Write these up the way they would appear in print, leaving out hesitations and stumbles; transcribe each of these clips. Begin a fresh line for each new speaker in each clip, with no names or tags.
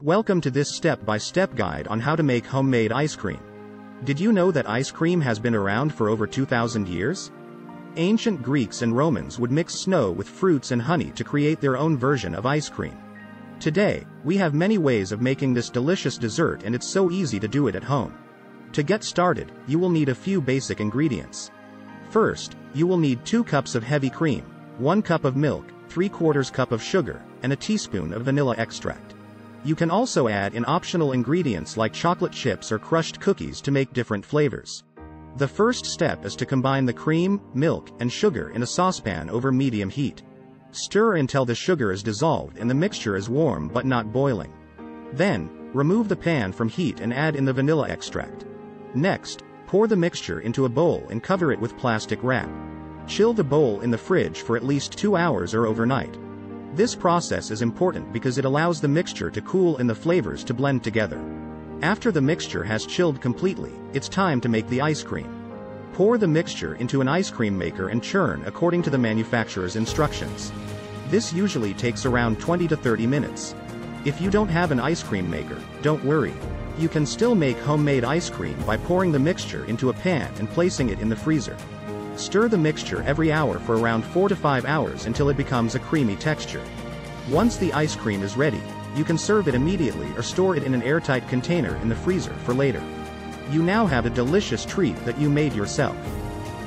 Welcome to this step-by-step guide on how to make homemade ice cream. Did you know that ice cream has been around for over 2,000 years? Ancient Greeks and Romans would mix snow with fruits and honey to create their own version of ice cream. Today, we have many ways of making this delicious dessert, and it's so easy to do it at home. To get started, you will need a few basic ingredients. First, you will need 2 cups of heavy cream, 1 cup of milk, 3/4 cup of sugar, and a teaspoon of vanilla extract. You can also add in optional ingredients like chocolate chips or crushed cookies to make different flavors. The first step is to combine the cream, milk, and sugar in a saucepan over medium heat. Stir until the sugar is dissolved and the mixture is warm but not boiling. Then, remove the pan from heat and add in the vanilla extract. Next, pour the mixture into a bowl and cover it with plastic wrap. Chill the bowl in the fridge for at least 2 hours or overnight. This process is important because it allows the mixture to cool and the flavors to blend together. After the mixture has chilled completely, it's time to make the ice cream. Pour the mixture into an ice cream maker and churn according to the manufacturer's instructions. This usually takes around 20 to 30 minutes. If you don't have an ice cream maker, don't worry. You can still make homemade ice cream by pouring the mixture into a pan and placing it in the freezer. Stir the mixture every hour for around 4 to 5 hours until it becomes a creamy texture. Once the ice cream is ready, you can serve it immediately or store it in an airtight container in the freezer for later. You now have a delicious treat that you made yourself.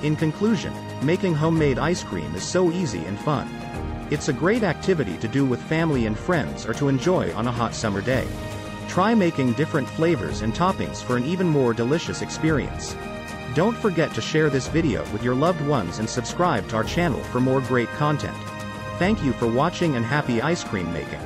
In conclusion, making homemade ice cream is so easy and fun. It's a great activity to do with family and friends or to enjoy on a hot summer day. Try making different flavors and toppings for an even more delicious experience. Don't forget to share this video with your loved ones and subscribe to our channel for more great content. Thank you for watching and happy ice cream making.